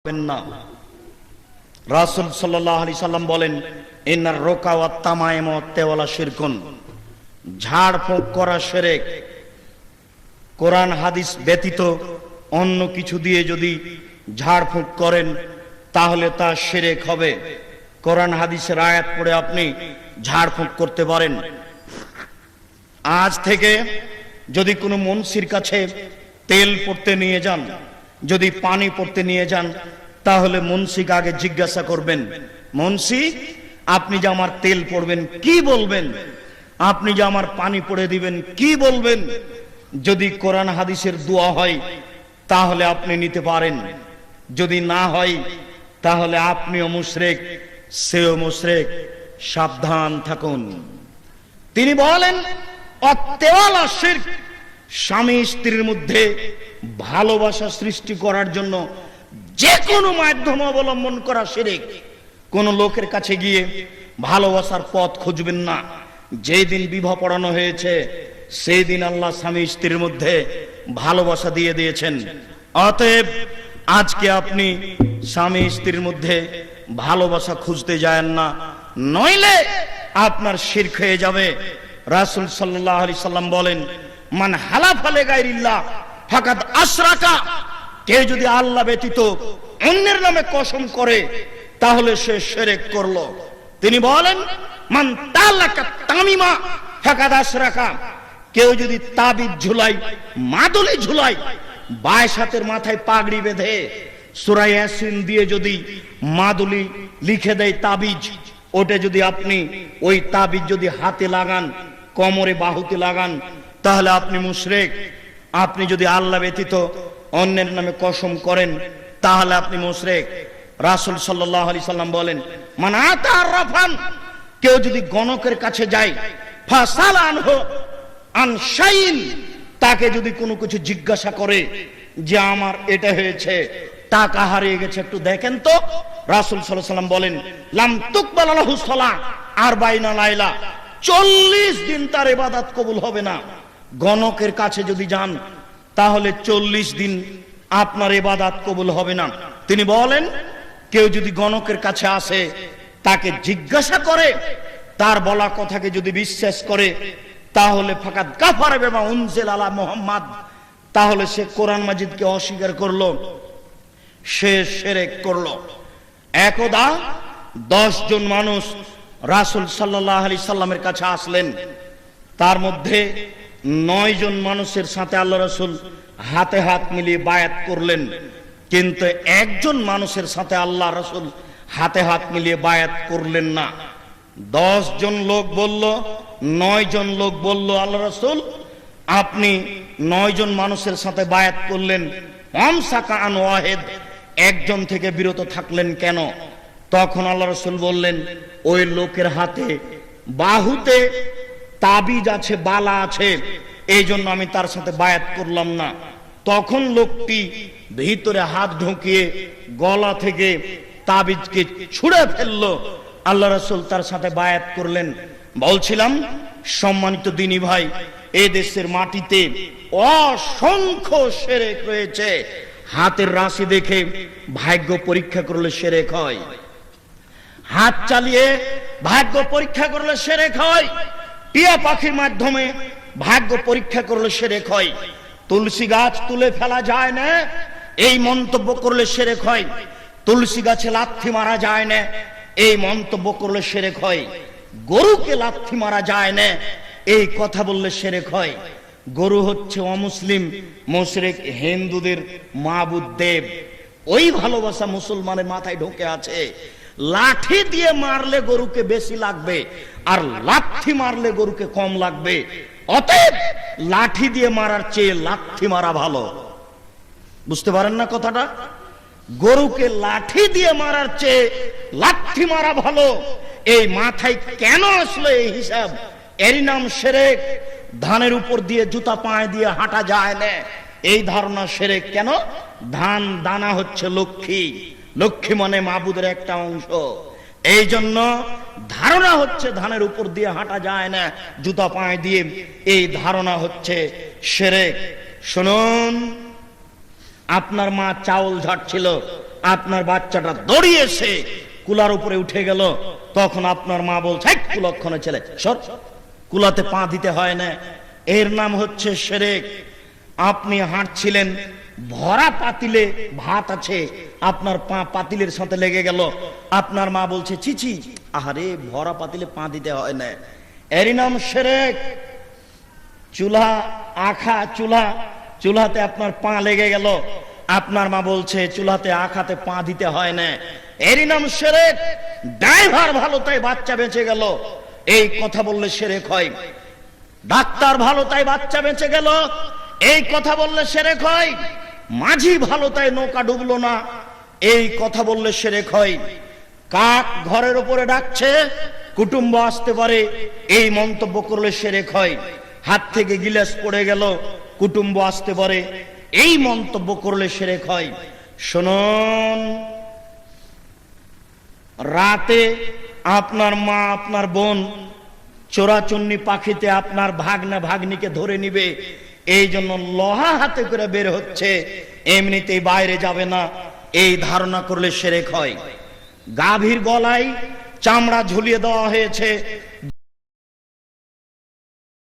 না। রাসূল সাল্লাল্লাহু আলাইহি সাল্লাম বলেন, ইন্নার রুকা ওয়াত তামাইম ওয়াত তাওয়ালা শিরকুন, ঝাড়ফুঁক করা শিরক। কোরআন হাদিস ব্যতীত অন্য কিছু দিয়ে যদি ঝাড়ফুঁক করেন তাহলে তা শিরক হবে। কোরআন হাদিসের আয়াত পড়ে আপনি ঝাড়ফুঁক করতে পারেন। আজ থেকে যদি কোনো মুন্সির কাছে তেল পড়তে নিয়ে যান, যদি পানি পড়তে নিয়ে যান, তাহলে মুন্সিকে আগে জিজ্ঞাসা করবেন, মুন্সি আপনি যে আমার তেল পড়বেন কি বলবেন, আপনি যে আমার পানি পড়ে দিবেন কি বলবেন। যদি কোরআন হাদিসের দোয়া হয় তাহলে আপনি নিতে পারেন, যদি না হয় তাহলে আপনিও মুশরিক, সেও মুশরিক, সাবধান থাকুন। তিনি বলেন অত্যাওয়ালা শিরক, স্বামী স্ত্রীর মধ্যে ভালোবাসা সৃষ্টি করার জন্য যে কোনো মাধ্যম অবলম্বন করা শিরক। কোন লোকের কাছে গিয়ে ভালোবাসার পথ খুঁজবেন না। যেই দিন বিবাহ পড়ানো হয়েছে সেই দিন আল্লাহ স্বামী স্ত্রীর মধ্যে ভালোবাসা দিয়ে দিয়েছেন। অতএব আজকে আপনি স্বামী স্ত্রীর মধ্যে ভালোবাসা খুঁজতে যায়েন না, নইলে আপনার শিরক হয়ে যাবে। রাসূল সাল্লাল্লাহু আলাইহি সাল্লাম বলেন, মান হালাফা লিগাইরিল্লাহ ফাকাদ আশরাকা, কেউ যদি আল্লাহ ব্যতীত অন্যের নামে কসম করে তাহলে সে শিরক করলো। তিনি বলেন, মান তালাকা তামিমা ফাকাদ আশরাকা, কেউ যদি তাবিজ ঝুলাই, মাদুলি ঝুলাই, 22 হাতের মাথায় পাগড়ি বেঁধে সূরা ইয়াসিন দিয়ে যদি মাদুলি লিখে দেয় তাবিজ, ওটা যদি আপনি ওই তাবিজ যদি হাতে লাগান, কোমরে বাহুতে লাগান, তাহলে আপনি মুশরিক। আপনি যদি আল্লাহ ব্যতীত অন্যের নামে কসম করেন তাহলে আপনি মুশরিক। রাসূল সাল্লাল্লাহু আলাইহি সাল্লাম বলেন, মান আতা আরফান, কেউ যদি গণকের কাছে যায়, ফাসালানহু আন শাইন, তাকে যদি কোনো কিছু জিজ্ঞাসা করে যে আমার এটা হয়েছে, টাকা হারিয়ে গেছে, একটু দেখেন তো, রাসূল সাল্লাল্লাহু আলাইহি সাল্লাম বলেন, লাম তুকবাল লাহু সালাহ 40 লাইলা, 40 দিন তার ইবাদত কবুল হবে না। গণকের কাছে যদি যান তাহলে 40 দিন আপনার ইবাদত কবুল হবে না। তিনি বলেন, কেউ যদি গণকের কাছে আসে, তাকে জিজ্ঞাসা করে, তার বলা কথাকে যদি বিশ্বাস করে, তাহলে ফাকাদ কাফারা বিমা উনজিলা আলা মুহাম্মদ, তাহলে সে কোরআন মাজিদকে অস্বীকার করলো, সে শিরক করলো। একদা 10 জন মানুষ রাসূল সাল্লাল্লাহু আলাইহি সাল্লামের কাছে আসলেন। তার মধ্যে 9 জন মানুষের সাথে আল্লাহ রাসূল হাতে হাত মিলিয়ে বায়াত করলেন, কিন্তু একজন মানুষের সাথে আল্লাহ রাসূল হাতে হাত মিলিয়ে বায়াত করলেন না। 10 জন লোক বলল, 9 জন লোক বলল, আল্লাহ রাসূল আপনি 9 জন মানুষের সাথে বায়াত করলেন, আমসাকা আন ওয়াহিদ, একজন থেকে বিরত থাকলেন কেন? তখন আল্লাহ রাসূল বললেন, ওই লোকের হাতে বাহুতে তাবিজ আছে, বালা আছে, এই জন্য আমি তার সাথে বায়াত করলাম না। তখন লোকটি ভিতরে হাত ঢুকিয়ে গলা থেকে তাবিজকে ছুঁড়ে ফেললো। আল্লাহ রাসূল তার সাথে বায়াত করলেন। বলছিলাম সম্মানিত দিনী ভাই, এই দেশের মাটিতে অসংখ্য শিরক রয়েছে। হাতের রাশি দেখে ভাগ্য পরীক্ষা করলে শিরক হয়, হাত চালিয়ে ভাগ্য পরীক্ষা করলে শিরক হয়, টিয়া পাখির মাধ্যমে ভাগ্য পরীক্ষা করলে শিরক হয়, তুলসী গাছ তুলে ফেলা যায় না এই মন্তব্য করলে শিরক হয়, তুলসী গাছে লাথি মারা যায় না এই মন্তব্য করলে শিরক হয়, গরুকে লাথি মারা যায় না এই কথা বললে শিরক হয়। গরু হচ্ছে অমুসলিম, মুশরিক, হিন্দুদের মাবুদ দেব। ওই ভালোবাসা মুসলমানের মাথায় ঢুকে আছে। লাঠি দিয়ে মারলে গরুকে বেশি লাগবে আর লাথি মারলে গরুকে কম লাগবে। অতএব লাঠি দিয়ে মারার চেয়ে লাথি মারা ভালো। বুঝতে পারেন না কথাটা? গরুকে লাঠি দিয়ে মারার চেয়ে লাথি মারা ভালো। এই মাথায় কেন আসলো এই হিসাব? এরই নাম শিরক। ধানের উপর দিয়ে জুতা পায়ে দিয়ে হাঁটা যায় না, এই ধারণা শিরক। কেন? ধান দানা হচ্ছে লক্ষ্মী, লক্ষ্মী মানে মাবুদের একটা অংশ। এই জন্য ধারণা হচ্ছে ধানের উপর দিয়ে হাঁটা যায় না, জুতা পায়ে দিয়ে, এই ধারণা হচ্ছে শিরক। শুনুন, আপনার মা চাউল ঝাড়ছিল, আপনার বাচ্চাটা দৌড়িয়ে এসে কুলার উপরে উঠে গেল, তখন আপনার মা বলছে, "এই কুলক্ষণে ছেলে, সর, কুলাতে পা দিতে হয় না।" এর নাম হচ্ছে শিরক। আপনি হাঁটছিলেন, ভরা পাতিলে ভাত আছে, আপনার পা পাতিলের সাথে লেগে গেল, আপনার মা বলছে, "চিচি, আহারে, ভরা পাতিলে পা দিতে হয় না।" এরই নাম শিরক। চুলা আখা, চুলাতে আপনার পা লেগে গেল, আপনার মা বলছে, "চুলাতে আখাতে পা দিতে হয় না।" এরই নাম শিরক। ড্রাইভার ভালো তাই বাচ্চা বেঁচে গেল, এই কথা বললে শিরক হয়। ডাক্তার ভালো তাই বাচ্চা বেঁচে গেল, এই কথা বললে শিরক হয়। মাঝি ভালো তাই নৌকা ডুবলো না, এই কথা বললে শিরক হয়। কাক ঘরের উপরে ডাকছে, কুটুম্ব আসতে পারে, এই মন্তব্য করলে শিরক হয়। হাত থেকে গিলাস পড়ে গেল, কুটুম্ব আসতে পারে, এই মন্তব্য করলে শিরক হয়। শুনুন, রাতে আপনার মা, আপনার বোন চোরাচুন্নি পাখিতে আপনার ভাগনা ভাগ্নিকে ধরে নিবে, এই জন্য লোহা হাতে করে বের হচ্ছে, এমনিতেই বাইরে যাবে না, এই ধারণা করলে শিরক হয়। গাভীর গলায় চামড়া ঝুলিয়ে দেওয়া হয়েছে,